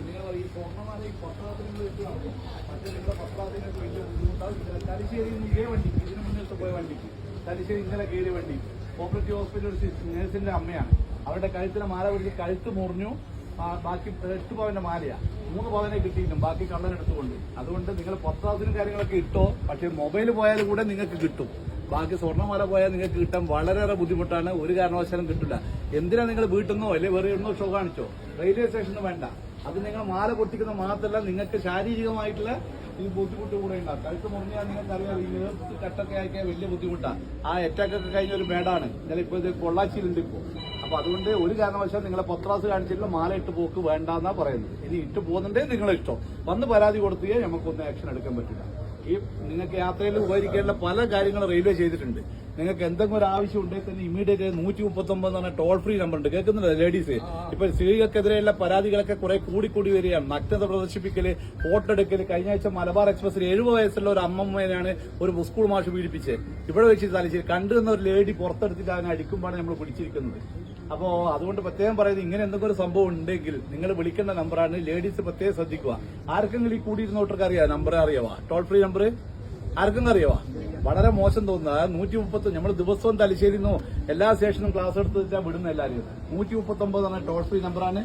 നിങ്ങൾ ഈ സ്വർണ്ണമാല ഈ പത്രാധികൾ വെച്ച് നടക്കും. പക്ഷേ നിങ്ങളുടെ പത്രാധികൾക്ക് വലിയ ബുദ്ധിമുട്ടാവും. തലശ്ശേരിയിൽ നിന്ന് ഇതേ വണ്ടിക്ക്, ഇതിന് മുന്നേ പോയ വണ്ടിക്ക്, തലശ്ശേരി ഇന്നലെ കയറിയ വണ്ടി കോപ്പറേറ്റീവ് ഹോസ്പിറ്റൽ നേഴ്സിന്റെ അമ്മയാണ്. അവരുടെ കഴുത്തിലെ മാല പിടിച്ച് കഴുത്ത് മുറിഞ്ഞു. ബാക്കി 8 പവന്റെ മാലയാ, 3 പവനെ കിട്ടിയിട്ടും ബാക്കി കള്ളനെടുത്തുകൊണ്ട്. അതുകൊണ്ട് നിങ്ങൾ പത്രാധിനും കാര്യങ്ങളൊക്കെ ഇട്ടോ, പക്ഷെ മൊബൈൽ പോയാലും കൂടെ നിങ്ങൾക്ക് കിട്ടും. ബാക്കി സ്വർണ്ണമാല പോയാൽ നിങ്ങൾക്ക് കിട്ടാൻ വളരെയേറെ ബുദ്ധിമുട്ടാണ്. ഒരു കാരണവശാലും കിട്ടില്ല. എന്തിനാ നിങ്ങൾ വീട്ടിൽ നിന്നോ അല്ലെ വേറെ എവിടുന്നോ ഷോ കാണിച്ചോ, റെയിൽവേ സ്റ്റേഷന് വേണ്ട. അത് നിങ്ങൾ മാല പൊട്ടിക്കുന്ന മാത്രമല്ല, നിങ്ങൾക്ക് ശാരീരികമായിട്ടുള്ള ഈ ബുദ്ധിമുട്ട് കൂടെ ഉണ്ടാകും. കഴുത്ത് മുറിഞ്ഞാൽ നിങ്ങൾക്കറിയാം, ഈ നേർത്ത് കട്ടൊക്കെ ആക്കിയാൽ വലിയ ബുദ്ധിമുട്ടാണ്. ആ അറ്റാക്കൊക്കെ കഴിഞ്ഞ ഒരു മേടാണ്. ഇന്നലെ ഇപ്പോൾ ഇത് പൊള്ളാച്ചിയിലുണ്ട് ഇപ്പോൾ. അപ്പൊ അതുകൊണ്ട് ഒരു കാരണവശാലും നിങ്ങളെ പത്രാസ് കാണിച്ചിട്ടുള്ള മാല ഇട്ട് പോക്ക് വേണ്ടെന്നാ പറയുന്നത്. ഇനി ഇട്ട് പോകുന്നുണ്ടേ നിങ്ങളെ ഇഷ്ടം. വന്ന് പരാതി കൊടുത്തേ നമുക്കൊന്നും ആക്ഷൻ എടുക്കാൻ പറ്റില്ല. ഈ നിങ്ങൾക്ക് യാത്രയിൽ ഉപകരിക്കേണ്ട പല കാര്യങ്ങളും റെയിൽവേ ചെയ്തിട്ടുണ്ട്. നിങ്ങൾക്ക് എന്തെങ്കിലും ഒരു ആവശ്യം ഉണ്ടെങ്കിൽ തന്നെ ഇമ്മീഡിയറ്റ് 139 എന്ന് പറഞ്ഞ ടോൾ ഫ്രീ നമ്പർ ഉണ്ട്. കേൾക്കുന്നില്ല ലേഡീസ്? ഇപ്പൊ സ്ത്രീകൾക്കെതിരെയുള്ള പരാതികളൊക്കെ കുറെ കൂടിക്കൂടി വരികയാണ്. നഗ്നത പ്രദർശിപ്പിക്കല്, ഫോട്ടോ എടുക്കല്. കഴിഞ്ഞ ആഴ്ച മലബാർ എക്സ്പ്രസിൽ 70 വയസ്സുള്ള ഒരു അമ്മമ്മേനാണ് ഒരു സ്കൂൾ മാഷ് പീഡിപ്പിച്ചത്. ഇവിടെ വെച്ച് തലശ്ശേരി കണ്ടുവന്ന ഒരു ലേഡി പുറത്തെടുത്തിട്ട് അതിനെ അടിക്കുമ്പോഴാണ് നമ്മൾ പിടിച്ചിരിക്കുന്നത്. അപ്പോ അതുകൊണ്ട് പ്രത്യേകം പറയുന്നത്, ഇങ്ങനെ എന്തെങ്കിലും ഒരു സംഭവം ഉണ്ടെങ്കിൽ നിങ്ങൾ വിളിക്കേണ്ട നമ്പറാണ്. ലേഡീസ് പ്രത്യേകം ശ്രദ്ധിക്കുക. ആർക്കെങ്കിലും ഈ കൂടിയിരുന്നോട്ടർക്ക് അറിയാം നമ്പർ അറിയാവാ? ടോൾ ഫ്രീ നമ്പർ ആർക്കും അറിയാവാ? വളരെ മോശം തോന്നുന്നത് 130. നമ്മൾ ദിവസവും തലശ്ശേരിന്നോ എല്ലാ സ്റ്റേഷനും ക്ലാസ് എടുത്ത് വെച്ചാൽ വിടുന്ന എല്ലാവരും. 139 എന്ന ടോൾ ഫ്രീ നമ്പറാണ്.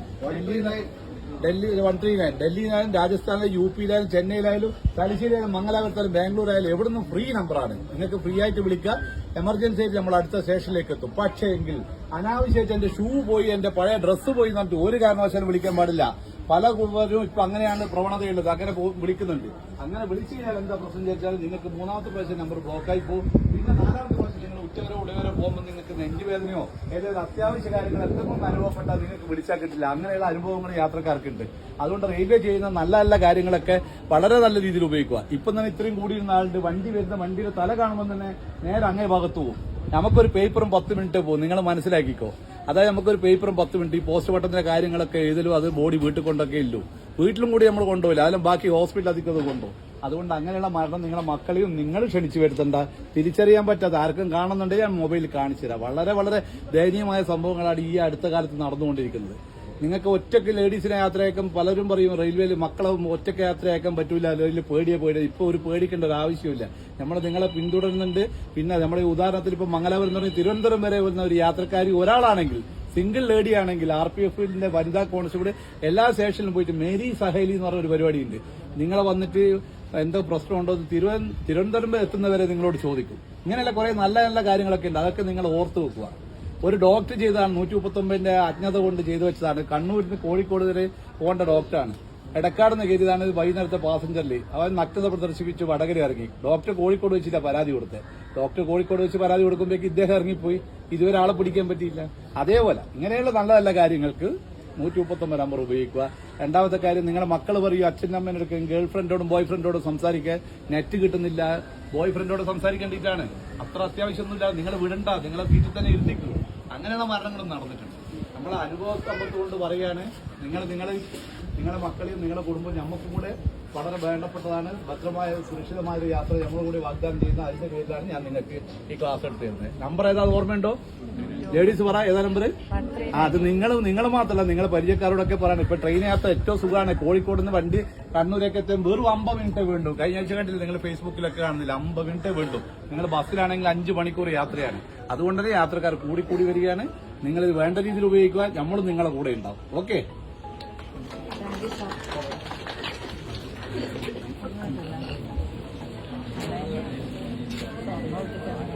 ഡൽഹി 139. ഡൽഹിയിലായാലും രാജസ്ഥാനിലും യു പിയിലായാലും ചെന്നൈയിലായാലും തലശ്ശേരിയായാലും മംഗലാപുരത്തായാലും ബാംഗ്ലൂരായാലും എവിടുന്നും ഫ്രീ നമ്പറാണ്. നിങ്ങൾക്ക് ഫ്രീ ആയിട്ട് വിളിക്കുക. എമർജൻസി ആയിട്ട് നമ്മൾ അടുത്ത സ്റ്റേഷനിലേക്ക് എത്തും. പക്ഷേ എങ്കിൽ അനാവശ്യമായിട്ട് എന്റെ ഷൂ പോയി, എന്റെ പഴയ ഡ്രസ്സ് പോയി എന്നിട്ട് ഒരു കാരണവശാലും വിളിക്കാൻ പാടില്ല. പല കുടുംബരും ഇപ്പൊ അങ്ങനെയാണ് പ്രവണതയുള്ളത്. അങ്ങനെ വിളിക്കുന്നുണ്ട്. അങ്ങനെ വിളിച്ചു കഴിഞ്ഞാൽ എന്താ പ്രശ്നം ചോദിച്ചാൽ നിങ്ങൾക്ക് 3ാമത്തെ പ്രാവശ്യം നമ്പർ ബ്ലോക്കായി പോകും. പിന്നെ 4ാമത്തെ പ്രാവശ്യം നിങ്ങൾ ഉച്ചവരെ ഉടവരെ പോകുമ്പോൾ നിങ്ങൾക്ക് നെഞ്ചുവേദനയോ ഏതെങ്കിലും അത്യാവശ്യ കാര്യങ്ങൾ എന്തെങ്കിലും അനുഭവപ്പെട്ടാൽ നിങ്ങൾക്ക് വിളിച്ചാൽ കിട്ടില്ല. അങ്ങനെയുള്ള അനുഭവങ്ങൾ യാത്രക്കാർക്കുണ്ട്. അതുകൊണ്ട് റെയിൽവേ ചെയ്യുന്ന നല്ല നല്ല കാര്യങ്ങളൊക്കെ വളരെ നല്ല രീതിയിൽ ഉപയോഗിക്കുക. ഇപ്പം തന്നെ ഇത്രയും കൂടിയിരുന്ന ആളുടെ വണ്ടി വരുന്ന വണ്ടിയുടെ തല കാണുമ്പോൾ തന്നെ നേരെ അങ്ങേ ഭാഗത്ത് പോകും. നമുക്കൊരു പേപ്പറും 10 മിനിറ്റ് പോകും. നിങ്ങൾ മനസ്സിലാക്കിക്കോ. അതായത് നമുക്കൊരു പേപ്പറും 10 മിനിറ്റ്, ഈ പോസ്റ്റ് പട്ടത്തിന്റെ കാര്യങ്ങളൊക്കെ എഴുതലും അത് ബോഡി വീട്ടിൽ കൊണ്ടൊക്കെ ഇല്ലു. വീട്ടിലും കൂടി നമ്മൾ കൊണ്ടുപോയില്ല, അതിലും ബാക്കി ഹോസ്പിറ്റൽ അധികം കൊണ്ടുപോകും. അതുകൊണ്ട് അങ്ങനെയുള്ള മരണം നിങ്ങളെ മക്കളെയും നിങ്ങൾ ക്ഷണിച്ചു വരുത്തണ്ട. തിരിച്ചറിയാൻ പറ്റാത്ത ആർക്കും കാണുന്നുണ്ടെങ്കിൽ ഞാൻ മൊബൈലിൽ കാണിച്ചു തരാം. വളരെ വളരെ ദയനീയമായ സംഭവങ്ങളാണ് ഈ അടുത്ത കാലത്ത് നടന്നുകൊണ്ടിരിക്കുന്നത്. നിങ്ങൾക്ക് ഒറ്റയ്ക്ക് ലേഡീസിനെ യാത്രയാക്കാൻ പലരും പറയും റെയിൽവേയിൽ മക്കളെ ഒറ്റയ്ക്ക് യാത്രയാക്കാൻ പറ്റൂല, അല്ലെങ്കിൽ പേടിയെ. ഇപ്പൊ ഒരു പേടിക്കേണ്ട ഒരു ആവശ്യമില്ല. നമ്മൾ നിങ്ങളെ പിന്തുടരുന്നുണ്ട്. പിന്നെ നമ്മുടെ ഉദാഹരണത്തിൽ ഇപ്പൊ മംഗലാപുരം എന്ന് പറഞ്ഞാൽ തിരുവനന്തപുരം വരെ വരുന്ന ഒരു യാത്രക്കാരി ഒരാളാണെങ്കിൽ, സിംഗിൾ ലേഡി ആണെങ്കിൽ RPF വനിതാ കോൺസ്റ്റബിൾ എല്ലാ സ്റ്റേഷനിലും പോയിട്ട് മേരി സഹേലി എന്ന് പറഞ്ഞ ഒരു പരിപാടിയുണ്ട്. നിങ്ങളെ വന്നിട്ട് എന്തോ പ്രശ്നമുണ്ടോ തിരുവനന്തപുരം എത്തുന്നവരെ നിങ്ങളോട് ചോദിക്കും. ഇങ്ങനെയുള്ള കുറെ നല്ല നല്ല കാര്യങ്ങളൊക്കെ ഉണ്ട്. അതൊക്കെ നിങ്ങൾ ഓർത്തു വെക്കുക. ഒരു ഡോക്ടർ ചെയ്തതാണ് 139 അജ്ഞത കൊണ്ട് ചെയ്തു വെച്ചതാണ്. കണ്ണൂരിൽ നിന്ന് കോഴിക്കോട് വരെ പോകേണ്ട ഡോക്ടറാണ്. എടക്കാട് നിന്ന് കയറിയതാണ്. വൈകുന്നേരത്തെ പാസഞ്ചറിൽ അവൻ നഗ്നത പ്രദർശിപ്പിച്ച് വടകര ഇറങ്ങി. ഡോക്ടർ കോഴിക്കോട് വെച്ചില്ല പരാതി കൊടുത്തത്. ഡോക്ടർ കോഴിക്കോട് വെച്ച് പരാതി കൊടുക്കുമ്പോഴേക്ക് ഇദ്ദേഹം ഇറങ്ങിപ്പോയി. ഇതുവരെ ആളെ പിടിക്കാൻ പറ്റിയില്ല. അതേപോലെ ഇങ്ങനെയുള്ള നല്ല നല്ല കാര്യങ്ങൾക്ക് 139 നമ്പർ ഉപയോഗിക്കുക. രണ്ടാമത്തെ കാര്യം, നിങ്ങളുടെ മക്കൾ പറയും അച്ഛനും അമ്മേനെടുക്കും ഗേൾ ഫ്രണ്ടോടും ബോയ് ഫ്രണ്ടോടും സംസാരിക്കാൻ നെറ്റ് കിട്ടുന്നില്ല. ബോയ് ഫ്രണ്ടോട് സംസാരിക്കേണ്ടിയിട്ടാണ്. അത്ര അത്യാവശ്യമൊന്നുമില്ല. നിങ്ങൾ വിടണ്ട, നിങ്ങളെ വീട്ടിൽ തന്നെ ഇരുത്തിക്കും. അങ്ങനെയുള്ള മരണങ്ങളും നടന്നിട്ടുണ്ട്. നമ്മളെ അനുഭവ സമ്പത്ത് കൊണ്ട് പറയാണ്, നിങ്ങളുടെ മക്കളെയും നിങ്ങളുടെ കുടുംബം ഞമ്മക്കും കൂടെ വളരെ വേണ്ടപ്പെട്ടതാണ്. ഭദ്രമായ സുരക്ഷിതമായ ഒരു യാത്ര നമ്മൾ കൂടി വാഗ്ദാനം ചെയ്യുന്ന അതിന്റെ പേരിലാണ് ഞാൻ നിങ്ങൾക്ക് ഈ ക്ലാസ് എടുത്ത് തരുന്നത്. നമ്പർ ഏതാ ഓർമ്മയുണ്ടോ? ലേഡീസ് പറ, ഏതാ നമ്പർ? അത് നിങ്ങൾ മാത്രമല്ല, നിങ്ങളെ പരിചയക്കാരോടൊക്കെ പറയണം. ഇപ്പൊ ട്രെയിൻ യാത്ര ഏറ്റവും സുഖമാണ്. കോഴിക്കോട് നിന്ന് വണ്ടി കണ്ണൂരൊക്കെ എത്താൻ വെറും 50 മിനിറ്റ് വേണ്ടു. കഴിഞ്ഞ ആഴ്ച കണ്ടില്ല നിങ്ങൾ ഫേസ്ബുക്കിലൊക്കെ കാണുന്നില്ല, 50 മിനിറ്റ് വേണ്ടു. നിങ്ങൾ ബസ്സിലാണെങ്കിൽ 5 മണിക്കൂർ യാത്രയാണ്. അതുകൊണ്ട് തന്നെ യാത്രക്കാർ കൂടി വരികയാണ്. നിങ്ങളിത് വേണ്ട രീതിയിൽ ഉപയോഗിക്കുക. നമ്മളും നിങ്ങളെ കൂടെ ഉണ്ടാവും. ഓക്കെ. Thank you.